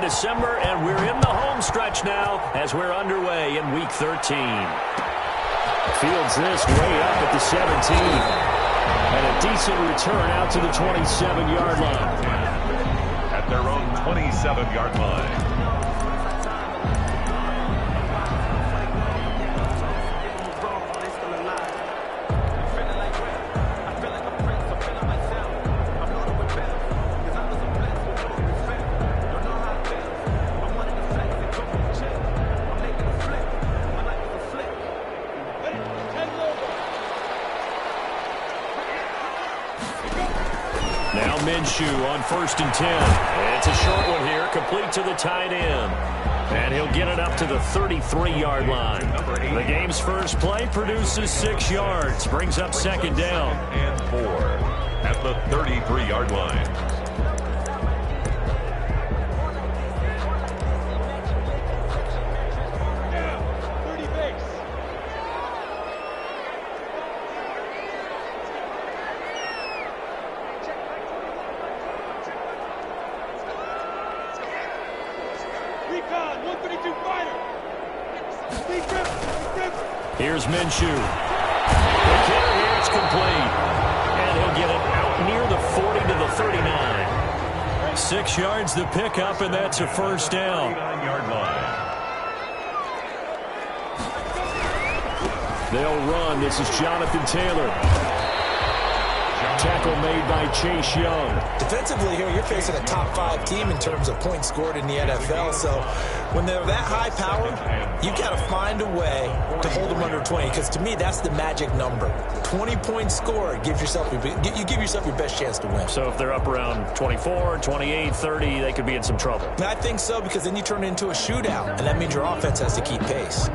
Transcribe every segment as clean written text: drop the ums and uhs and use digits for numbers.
December, and we're in the home stretch now as we're underway in Week 13. Fields this way up at the 17. And a decent return out to the 27-yard line. At their own 27-yard line. Minshew on 1st and 10. It's a short one here, complete to the tight end. And he'll get it up to the 33-yard line. The game's first play produces 6 yards, brings up 2nd down. And 4 at the 33-yard line. Here's Minshew. The kicker here, it's complete. And he'll get it out near the 40 to the 39. 6 yards the pickup, and that's a 1st down. 39-yard line. They'll run. This is Jonathan Taylor. Tackle made by Chase Young. Defensively here, you're facing a top 5 team in terms of points scored in the NFL. So when they're that high powered, you got to find a way to hold them under 20. Because to me, that's the magic number. 20 points scored, you give yourself your best chance to win. So if they're up around 24, 28, 30, they could be in some trouble. And I think so, because then you turn it into a shootout, and that means your offense has to keep pace.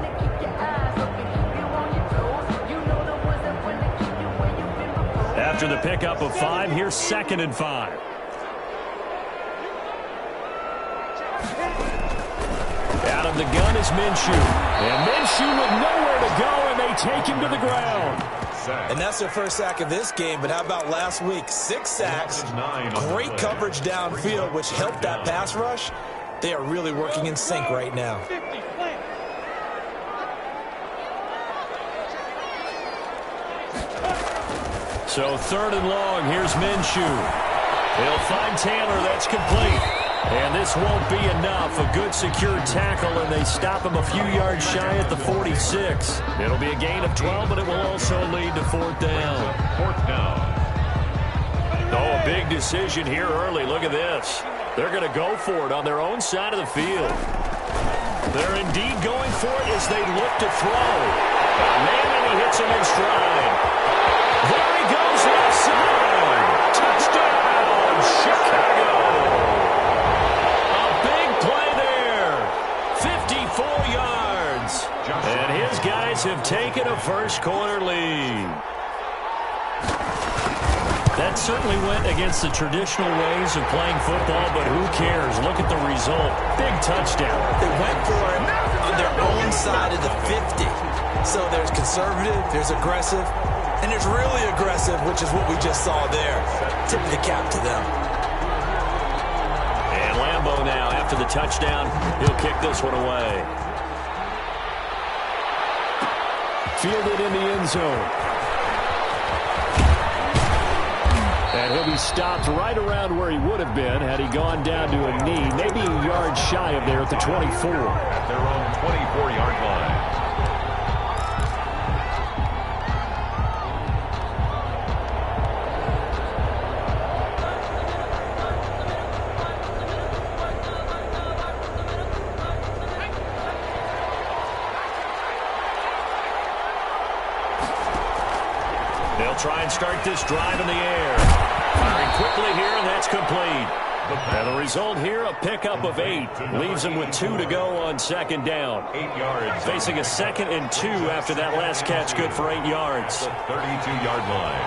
After the pickup of 5, here's 2nd and 5. Out of the gun is Minshew. And Minshew with nowhere to go, and they take him to the ground. And that's their first sack of this game, but how about last week? 6 sacks, great coverage downfield, which helped that pass rush. They are really working in sync right now. So 3rd and long, here's Minshew. He'll find Taylor, that's complete. And this won't be enough. A good secure tackle, and they stop him a few yards shy at the 46. It'll be a gain of 12, but it will also lead to 4th down. 4th down. Oh, a big decision here early. Look at this. They're going to go for it on their own side of the field. They're indeed going for it as they look to throw. Man, and he hits him in stride. There he goes left side. Touchdown, Chicago. A big play there. 54 yards. And his guys have taken a first-quarter lead. That certainly went against the traditional ways of playing football, but who cares? Look at the result. Big touchdown. They went for it on their own side of the 50. So there's conservative, there's aggressive, and there's really aggressive, which is what we just saw there. Tip of the cap to them. And Lambeau now, after the touchdown, he'll kick this one away. Fielded in the end zone. And he'll be stopped right around where he would have been had he gone down to a knee, maybe a yard shy of there at the 24. At their own 24-yard line. They'll try and start this drive in the air. Firing quickly here, and that's complete. And the result here, a pickup of 8. Leaves them with 2 to go on 2nd down. 8 yards. Facing a 2nd and 2 after that last catch, good for 8 yards. The 32-yard line.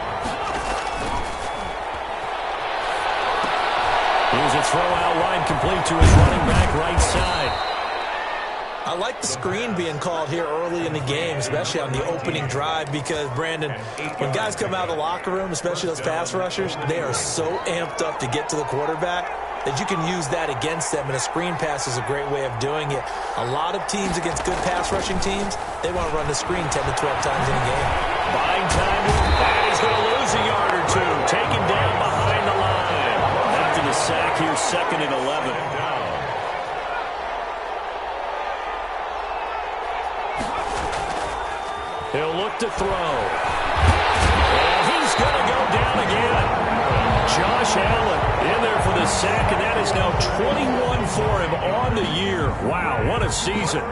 Here's a throw out wide, complete to his running back right side. I like the screen being called here early in the game, especially on the opening drive, because, Brandon, when guys come out of the locker room, especially those pass rushers, they are so amped up to get to the quarterback. that you can use that against them, and a screen pass is a great way of doing it. A lot of teams against good pass rushing teams, they want to run the screen 10 to 12 times in a game. Buying time, and he's going to lose a yard or two. Taken down behind the line. After the sack here, 2nd and 11. He'll look to throw. And he's going to go down again. Josh Allen in there for the sack, and that is now 21 for him on the year. Wow, what a season.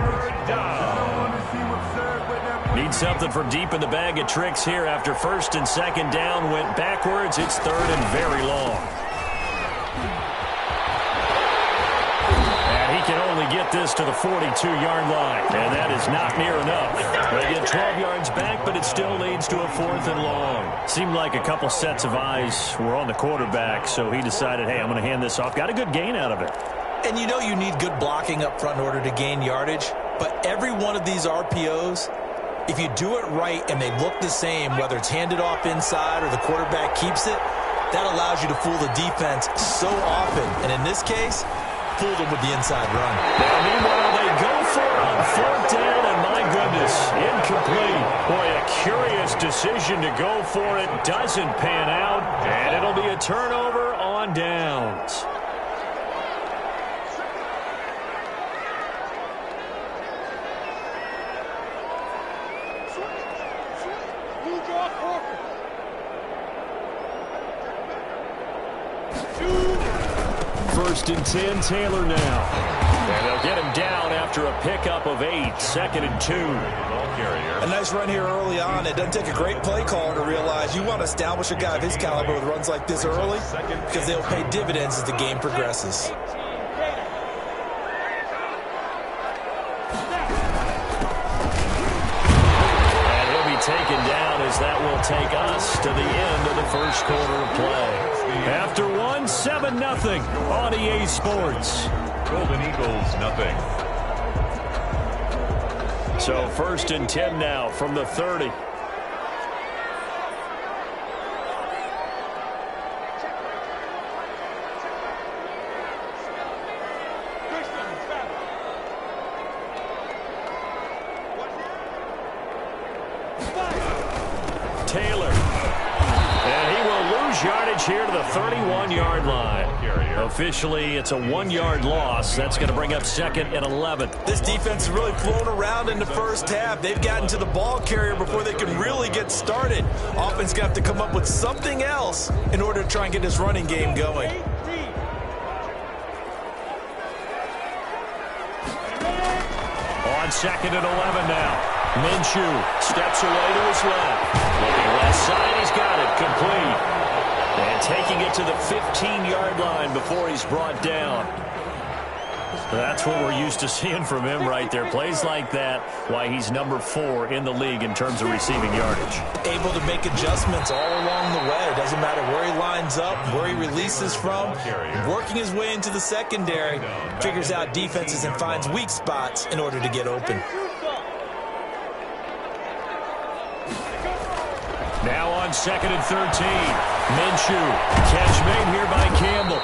Need something from deep in the bag of tricks here after 1st and 2nd down. Went backwards. It's 3rd and very long. And he can only get this to the 42-yard line. And that is not near enough. They get 12 yards back, but it still leads to a 4th and long. Seemed like a couple sets of eyes were on the quarterback, so he decided, hey, I'm going to hand this off. Got a good gain out of it. And you know you need good blocking up front in order to gain yardage. But every one of these RPOs, if you do it right and they look the same, whether it's handed off inside or the quarterback keeps it, that allows you to fool the defense so often. And in this case, fool them with the inside run. Now, meanwhile, they go for it on 4th down, and my goodness, incomplete. Boy, a curious decision to go for it. Doesn't pan out, and it'll be a turnover on downs. First and 10, Taylor now. And they'll get him down after a pickup of 8, 2nd and 2. A nice run here early on. It doesn't take a great play caller to realize you want to establish a guy of his caliber with runs like this early because they'll pay dividends as the game progresses. And he'll be taken down as that will take us to the end of the 1st quarter of play. After 1, 7-0 on EA Sports. Golden Eagles, nothing. So 1st and 10 now from the 30. Taylor. And he will lose yardage here to the 31-yard line. Officially, it's a 1-yard loss. That's going to bring up 2nd and 11. This defense has really flown around in the first half. They've gotten to the ball carrier before they can really get started. Offense going to have to come up with something else in order to try and get this running game going. On 2nd and 11 now. Minshew steps away to his left. Looking left side, he's got it. Complete. And taking it to the 15-yard line before he's brought down. That's what we're used to seeing from him right there. Plays like that, why he's number 4 in the league in terms of receiving yardage. Able to make adjustments all along the way. It doesn't matter where he lines up, where he releases from. Working his way into the secondary, figures out defenses and finds weak spots in order to get open. Now on 2nd and 13. Minshew. Catch made here by Campbell.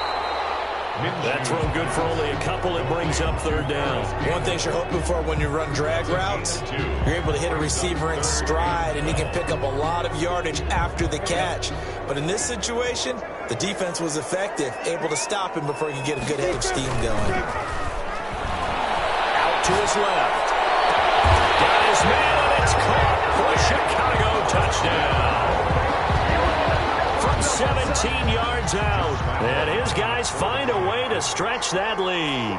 That throw good for only a couple. It brings up 3rd down. One thing you're hoping for when you run drag routes, you're able to hit a receiver in stride, and he can pick up a lot of yardage after the catch. But in this situation, the defense was effective, able to stop him before he could get a good head of steam going. Out to his left. Got his man, and it's caught for a Chicago touchdown. From 17 yards out. And his guys find a way to stretch that lead.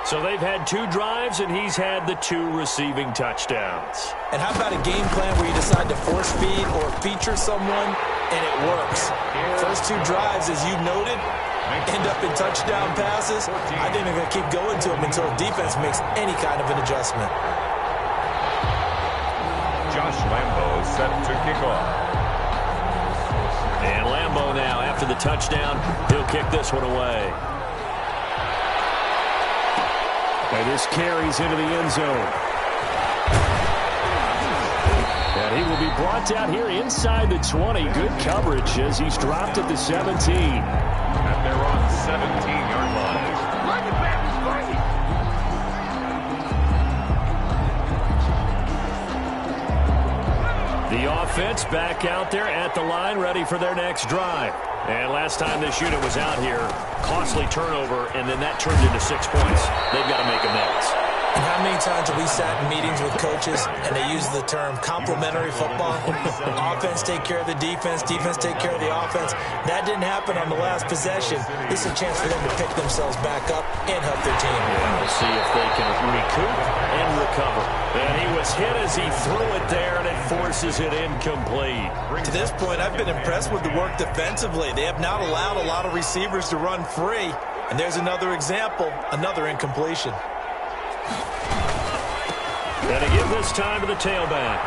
So they've had 2 drives, and he's had the 2 receiving touchdowns. And how about a game plan where you decide to force feed or feature someone, and it works? First 2 drives, as you noted, end up in touchdown passes. I think they're going to keep going to them until defense makes any kind of an adjustment. Josh Lambo set to kick off. And Lambo now, after the touchdown, he'll kick this one away. And this carries into the end zone. And he will be brought down here inside the 20. Good coverage as he's dropped at the 17. at their own 17-yard line. The offense back out there at the line, ready for their next drive. And last time this unit was out here, costly turnover, and then that turned into 6 points. They've got to make amends. And how many times have we sat in meetings with coaches and they use the term complementary football? Offense take care of the defense, defense take care of the offense. That didn't happen on the last possession. This is a chance for them to pick themselves back up and help their team. Yeah, we'll see if they can recoup and recover. And he was hit as he threw it there, and it forces it incomplete. To this point, I've been impressed with the work defensively. They have not allowed a lot of receivers to run free. And there's another example, another incompletion. And to give this time to the tailback.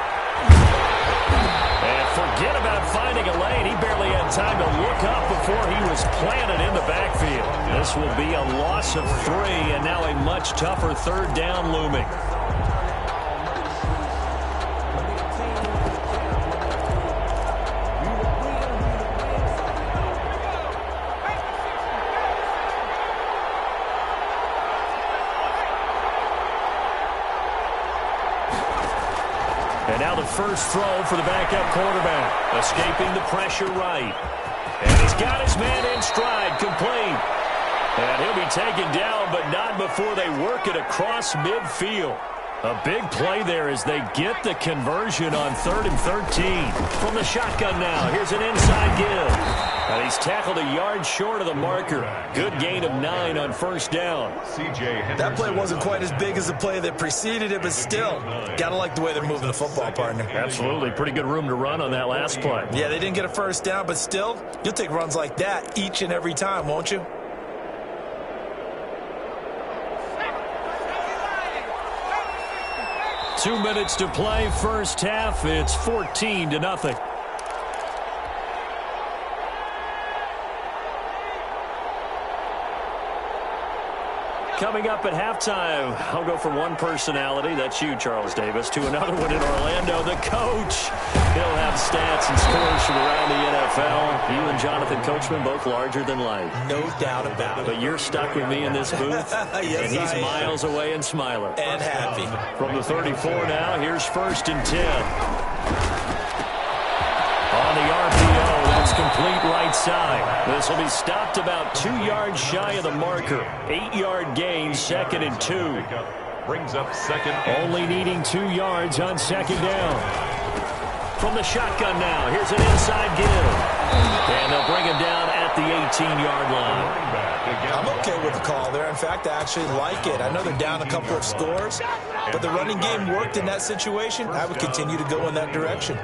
And forget about finding a lane. He barely had time to look up before he was planted in the backfield. This will be a loss of 3, and now a much tougher third down looming. And now the first throw for the backup quarterback. Escaping the pressure right. And he's got his man in stride, complete. And he'll be taken down, but not before they work it across midfield. A big play there as they get the conversion on 3rd and 13. From the shotgun now, here's an inside give. And he's tackled a yard short of the marker. Good gain of 9 on first down. That play wasn't quite as big as the play that preceded it, but still, gotta like the way they're moving the football, partner. Absolutely. Pretty good room to run on that last play. Yeah, they didn't get a first down, but still, you'll take runs like that each and every time, won't you? Two minutes to play, first half. It's 14-0. Coming up at halftime, I'll go from one personality, that's you, Charles Davis, to another one in Orlando, the coach. He'll have stats and scores from around the NFL. You and Jonathan Coachman, both larger than life. No doubt about it. But you're stuck with me in this booth, yes, and he's miles away and smiling. And happy. From the 34 now, here's 1st and 10. On the RPO, that's complete right side. This will be stopped about 2 yards shy of the marker. 8-yard gain, 2nd and 2. Brings up 2nd. Only needing 2 yards on 2nd down. From the shotgun now, here's an inside give. And they'll bring him down at the 18-yard line. I'm okay with the call there. In fact, I actually like it. I know they're down a couple of scores, but the running game worked in that situation. I would continue to go in that direction.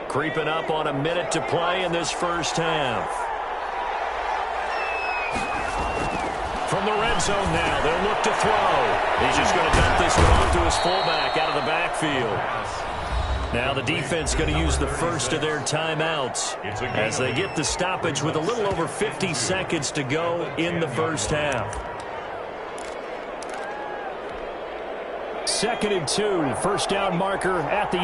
Creeping up on a minute to play in this first half. From the red zone now, they'll look to throw. He's just going to dump this one off to his fullback out of the backfield. Now the defense going to use the first of their timeouts as they get the stoppage with a little over 50 seconds to go in the first half. 2nd and 2, first down marker at the 8.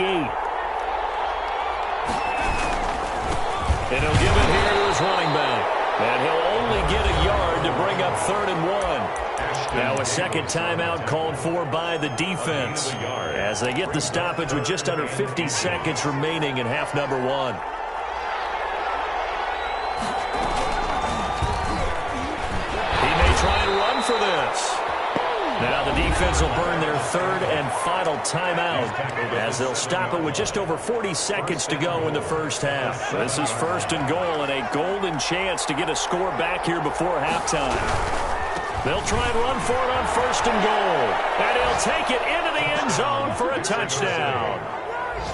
And he'll give it here to his running back. And he'll only get a yard to bring up 3rd and 1. Now a second timeout called for by the defense as they get the stoppage with just under 50 seconds remaining in half number 1. He may try and run for this. Now the defense will burn their 3rd and final timeout as they'll stop it with just over 40 seconds to go in the first half. This is 1st and goal and a golden chance to get a score back here before halftime. They'll try and run for it on 1st and goal. And he'll take it into the end zone for a touchdown.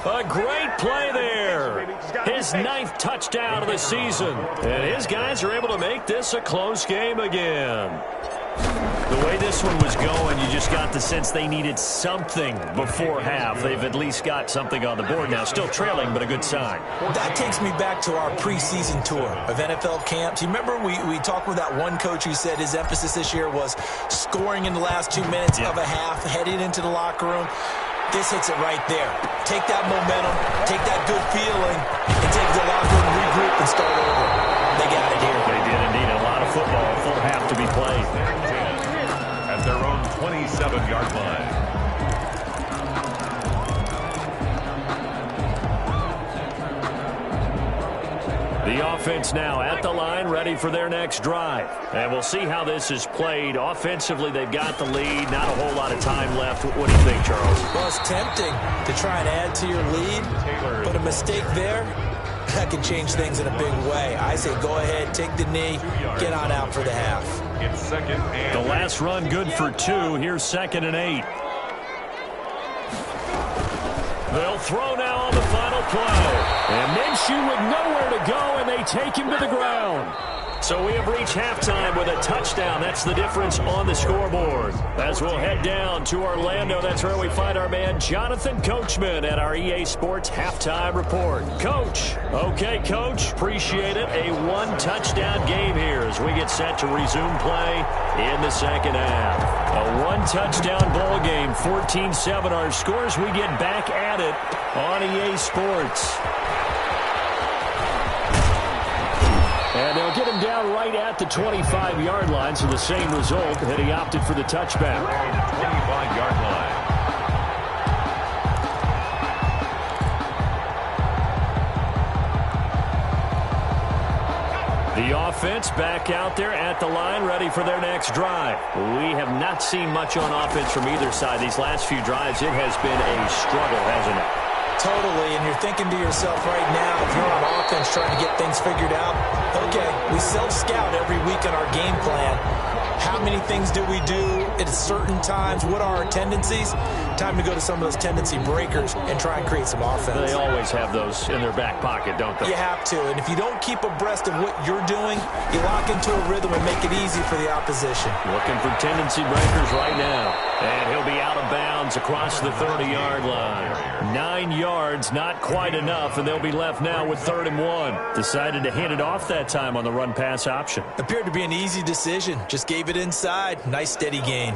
A great play there. His 9th touchdown of the season. And his guys are able to make this a close game again. The way this one was going, you just got the sense they needed something before half. They've at least got something on the board now. Still trailing, but a good sign. That takes me back to our preseason tour of NFL camps. You remember we talked with that one coach who said his emphasis this year was scoring in the last 2 minutes of a half, heading into the locker room. This hits it right there. Take that momentum, take that good feeling, and take the locker room, regroup, and start over. They got it here. They did indeed. A lot of football, full half to be played. At their own 27-yard line. The offense now at the line, ready for their next drive. And we'll see how this is played. Offensively, they've got the lead. Not a whole lot of time left. What do you think, Charles? Well, it's tempting to try and add to your lead, but a mistake there, that can change things in a big way. I say go ahead, take the knee, get on out for the half. It's second and the last run good for 2. Here's 2nd and 8. They'll throw now on the final play. And Minshew with nowhere to go, and they take him to the ground. So we have reached halftime with a touchdown. That's the difference on the scoreboard. As we'll head down to Orlando, that's where we find our man Jonathan Coachman at our EA Sports Halftime Report. Coach. Okay, Coach. Appreciate it. A one-touchdown game here as we get set to resume play in the second half. A one-touchdown ball game, 14-7 our scores. We get back at it on EA Sports. And they'll get him down right at the 25-yard line, so the same result, and he opted for the touchback. 25-yard line. The offense back out there at the line, ready for their next drive. We have not seen much on offense from either side. These last few drives, it has been a struggle, hasn't it? Totally, and you're thinking to yourself right now, if you're on offense trying to get things figured out, okay, we self-scout every week on our game plan. How many things do we do at certain times? What are our tendencies? Time to go to some of those tendency breakers and try and create some offense. They always have those in their back pocket, don't they? You have to, and if you don't keep abreast of what you're doing, you lock into a rhythm and make it easy for the opposition. Looking for tendency breakers right now. And he'll be out of bounds across the 30-yard line. 9 yards, not quite enough, and they'll be left now with 3rd and 1. Decided to hand it off that time on the run-pass option. Appeared to be an easy decision. Just gave it inside. Nice, steady gain.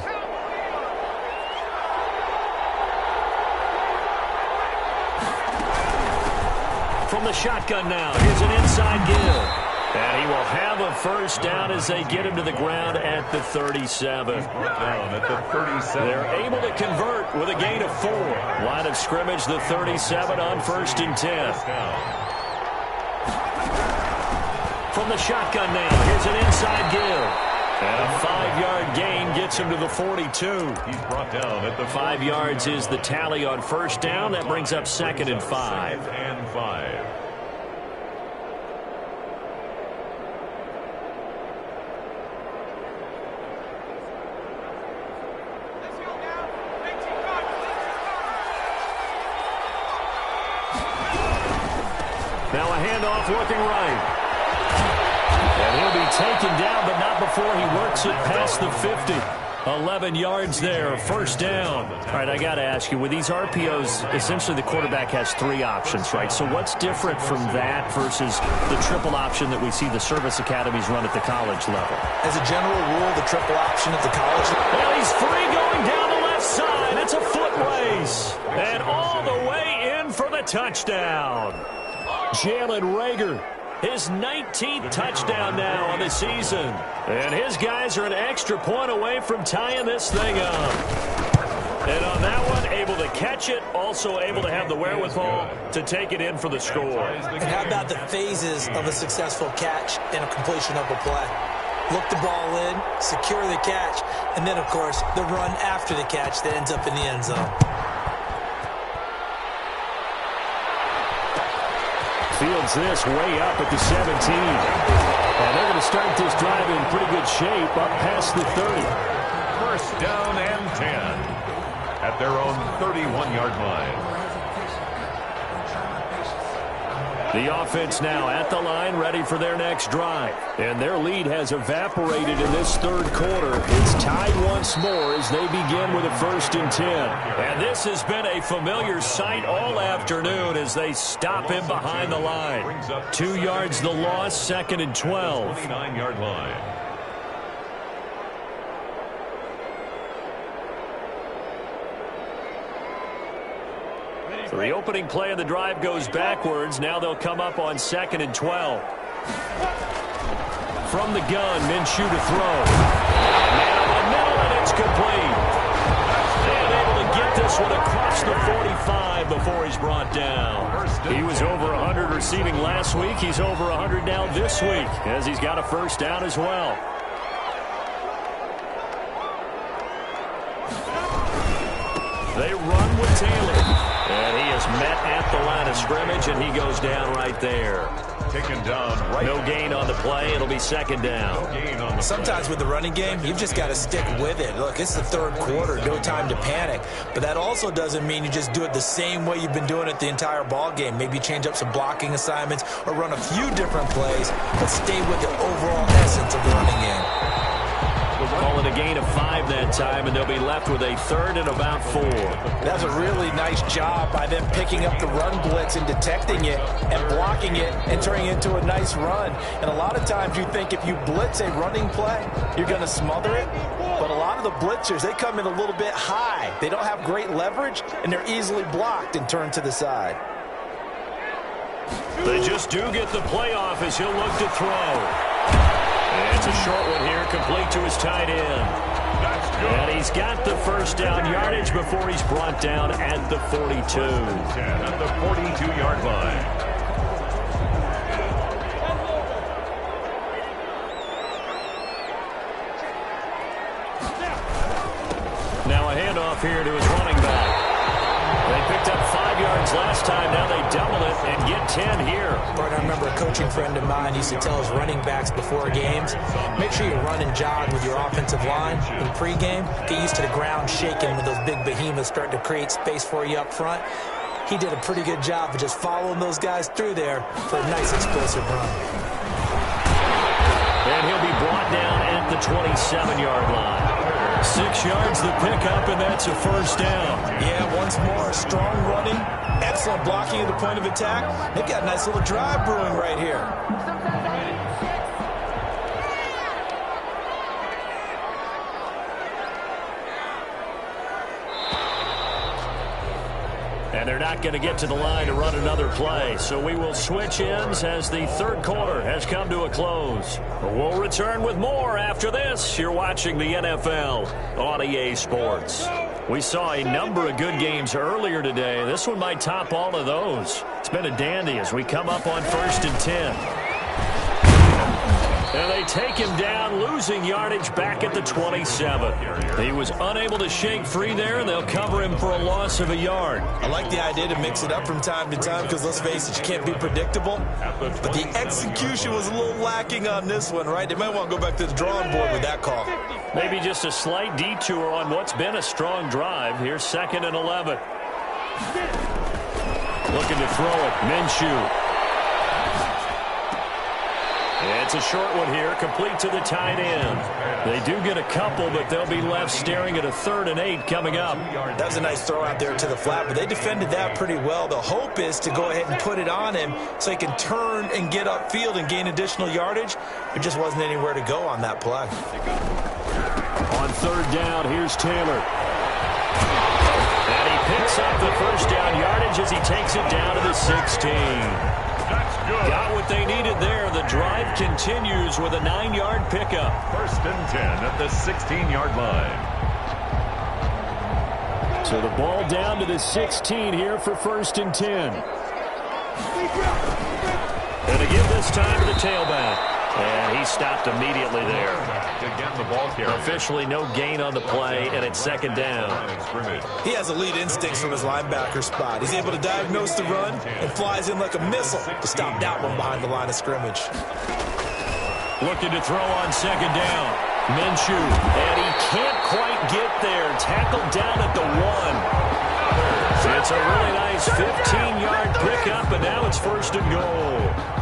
From the shotgun now, here's an inside give. And he will have a first down as they get him to the ground at the 37. Down at the 37. They're able to convert with a gain of 4. Line of scrimmage, the 37 on 1st and 10. From the shotgun now, here's an inside give. And a 5-yard gain gets him to the 42. He's brought down at the 5 yards is the tally on first down. That brings up 2nd and 5. 2nd and 5. Now a handoff looking right. And he'll be taken down, but not before he works it past the 50. 11 yards there, first down. All right, I got to ask you, with these RPOs, essentially the quarterback has 3 options, right? So what's different from that versus the triple option that we see the service academies run at the college level? As a general rule, the triple option at the college level. Well, he's free going down the left side. It's a foot race. And all the way in for the touchdown. Jalen Reagor, his 19th touchdown now on the season. And his guys are an extra point away from tying this thing up. And on that one, able to catch it, also able to have the wherewithal to take it in for the score. And how about the phases of a successful catch and a completion of a play? Look the ball in, secure the catch, and then, of course, the run after the catch that ends up in the end zone. Fields this way up at the 17. And they're going to start this drive in pretty good shape up past the 30. First down and 10 at their own 31-yard line. The offense now at the line, ready for their next drive. And their lead has evaporated in this third quarter. It's tied once more as they begin with a 1st and 10. And this has been a familiar sight all afternoon as they stop him behind the line. 2 yards the loss, 2nd and 12. 29-yard line. So the opening play of the drive goes backwards. Now they'll come up on 2nd and 12. From the gun, Minshew to throw. Man over the middle, and it's complete. And able to get this one across the 45 before he's brought down. He was over 100 receiving last week. He's over 100 now this week, as he's got a first down as well. They run with Taylor. And he is met at the line of scrimmage, and he goes down right there. Taken down right. No gain on the play. It'll be 2nd down. No gain on the Sometimes with the running game, you've just got to stick with it. Look, it's the 3rd quarter. No time to panic. But that also doesn't mean you just do it the same way you've been doing it the entire ball game. Maybe change up some blocking assignments or run a few different plays, but stay with the overall essence of the running game. Call it a gain of 5 that time, and they'll be left with a 3rd and about 4. That's a really nice job by them picking up the run blitz and detecting it and blocking it and turning it into a nice run. And a lot of times you think if you blitz a running play, you're going to smother it. But a lot of the blitzers, they come in a little bit high. They don't have great leverage, and they're easily blocked and turned to the side. They just do get the play off as he'll look to throw. It's a short one here, complete to his tight end. And he's got the first down yardage before he's brought down at the 42. At the 42-yard line. Now a handoff here to his running back. They picked up 5 yards last time. Now they double it and get 10 here. Bart, I remember a coaching friend of mine used to tell his running backs before games, make sure you run and jog with your offensive line in pregame. Get used to the ground shaking when those big behemoths start to create space for you up front. He did a pretty good job of just following those guys through there for a nice explosive run. And he'll be brought down at the 27-yard line. 6 yards the pickup, and that's a first down. Yeah, once more, strong running, excellent blocking at the point of attack. They've got a nice little drive brewing right here. And they're not going to get to the line to run another play. So we will switch ends as the 3rd quarter has come to a close. We'll return with more after this. You're watching the NFL on EA Sports. We saw a number of good games earlier today. This one might top all of those. It's been a dandy as we come up on 1st and 10. And they take him down, losing yardage back at the 27. He was unable to shake free there, and they'll cover him for a loss of a yard. I like the idea to mix it up from time to time because, let's face it, you can't be predictable. But the execution was a little lacking on this one, right? They might want to go back to the drawing board with that call. Maybe just a slight detour on what's been a strong drive. Here's 2nd and 11. Looking to throw it. Minshew. It's a short one here, complete to the tight end. They do get a couple, but they'll be left staring at a 3rd and 8 coming up. That was a nice throw out there to the flat, but they defended that pretty well. The hope is to go ahead and put it on him so he can turn and get upfield and gain additional yardage. There just wasn't anywhere to go on that play. On 3rd down, here's Taylor. And he picks up the first down yardage as he takes it down to the 16. Got what they needed there. The drive continues with a 9-yard pickup. 1st and 10 at the 16-yard line. So the ball down to the 16 here for 1st and 10. And to give this time to the tailback. And he stopped immediately there. Again, the ball carrier. Officially no gain on the play, and it's 2nd down. He has elite instincts from his linebacker spot. He's able to diagnose the run and flies in like a missile to stop that one behind the line of scrimmage. Looking to throw on 2nd down. Minshew, and he can't quite get there. Tackled down at the 1. It's a really nice 15-yard pickup, and now it's 1st and goal.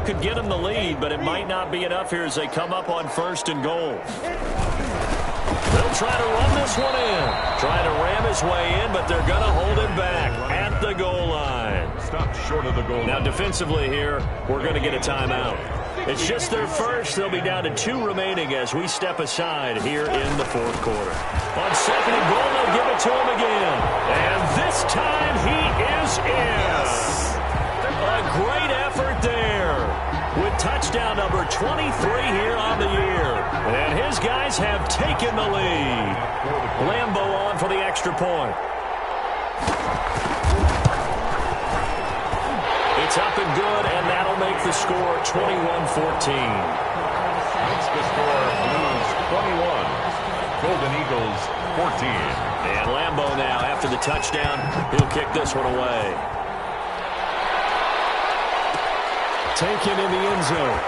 Could get him the lead, but it might not be enough here as they come up on 1st and goal. They'll try to run this one in. Trying to ram his way in, but they're going to hold him back at the goal line. Stop short of the goal line. Now, defensively here, we're going to get a timeout. It's just their first. They'll be down to 2 remaining as we step aside here in the fourth quarter. On second and goal, they'll give it to him again. And this time he is in. A great effort there with touchdown number 23 here on the year. And his guys have taken the lead. Lambo on for the extra point. It's up and good, and that'll make the score 21-14. Makes the score Blues 21, Golden Eagles 14. And Lambo now, after the touchdown, he'll kick this one away. Taken in the end zone.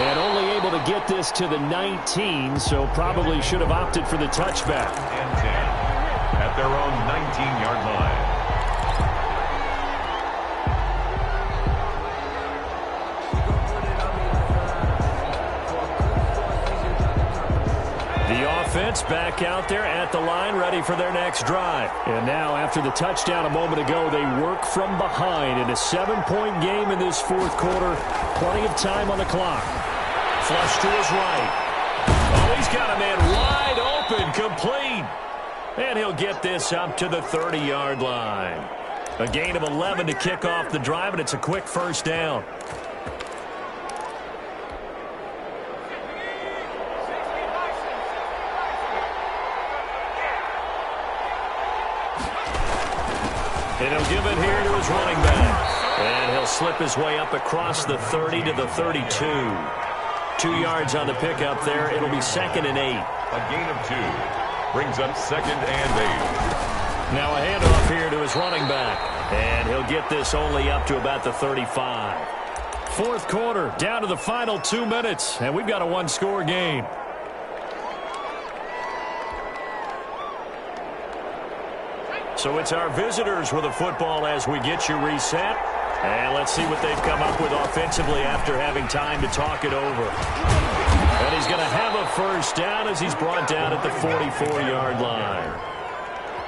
And only able to get this to the 19, so probably should have opted for the touchback. And 10 at their own 19-yard line. Offense back out there at the line, ready for their next drive. And now, after the touchdown a moment ago, they work from behind in a 7-point game in this fourth quarter. Plenty of time on the clock. Flush to his right. Oh, he's got a man wide open, complete. And he'll get this up to the 30-yard line. A gain of 11 to kick off the drive, and it's a quick first down. And he'll give it here to his running back. And he'll slip his way up across the 30 to the 32. 2 yards on the pickup there. It'll be 2nd and 8. A gain of 2. Brings up 2nd and 8. Now a handoff here to his running back. And he'll get this only up to about the 35. Fourth quarter, down to the final 2 minutes. And we've got a one-score game. So it's our visitors with the football as we get you reset. And let's see what they've come up with offensively after having time to talk it over. And he's going to have a first down as he's brought down at the 44-yard line.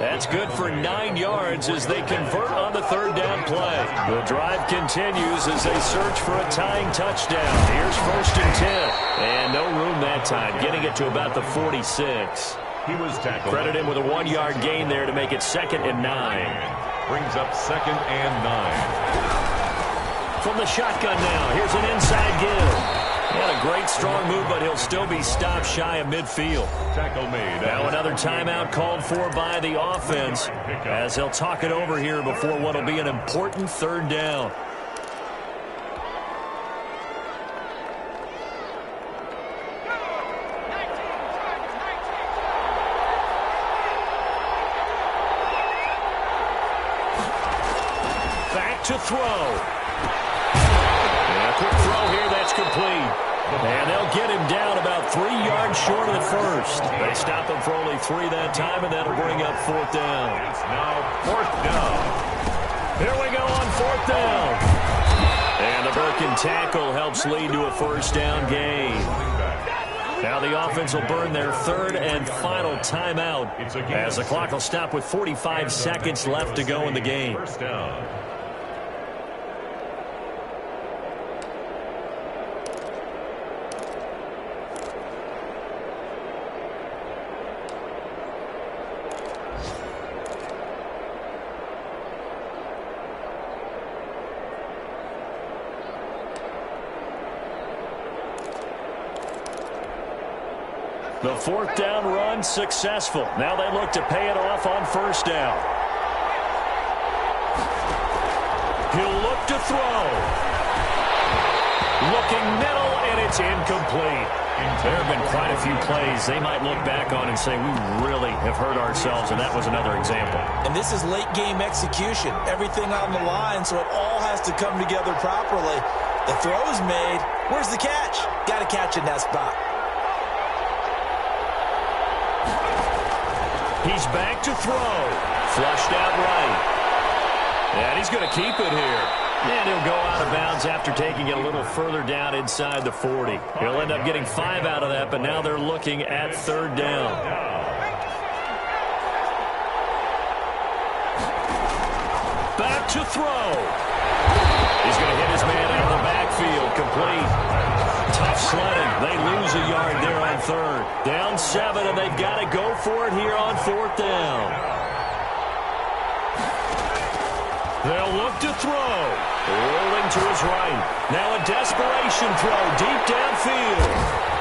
That's good for 9 yards as they convert on the third down play. The drive continues as they search for a tying touchdown. Here's 1st and 10. And no room that time, getting it to about the 46. He was tackled. Credit him with a 1-yard gain there to make it 2nd and 9. Brings up 2nd and 9. From the shotgun now, here's an inside give. And a great strong move, but he'll still be stopped shy of midfield. Tackle made. Now another timeout called for by the offense as they'll talk it over here before what will be an important third down. To throw. And a quick throw here, that's complete. And they'll get him down about 3 yards short of the first. They stop him for only 3 that time, and that'll bring up 4th down. It's now 4th down. Here we go on 4th down. And the broken tackle helps lead to a first down gain. Now the offense will burn their 3rd and final timeout as the clock will stop with 45 seconds left to go in the game. First down. The 4th down run successful. Now they look to pay it off on first down. He'll look to throw. Looking middle, and it's incomplete. There have been quite a few plays they might look back on and say, we really have hurt ourselves, and that was another example. And this is late-game execution. Everything on the line, so it all has to come together properly. The throw's made. Where's the catch? Got to catch in that spot. He's back to throw. Flushed out right. And he's going to keep it here. And he'll go out of bounds after taking it a little further down inside the 40. He'll end up getting 5 out of that, but now they're looking at 3rd down. Back to throw. He's going to hit his man out of the backfield. Complete. Tough sledding. They lose a yard there on 3rd. Down 7, and they've got to go for it here on 4th down. They'll look to throw. Rolling to his right. Now a desperation throw deep downfield.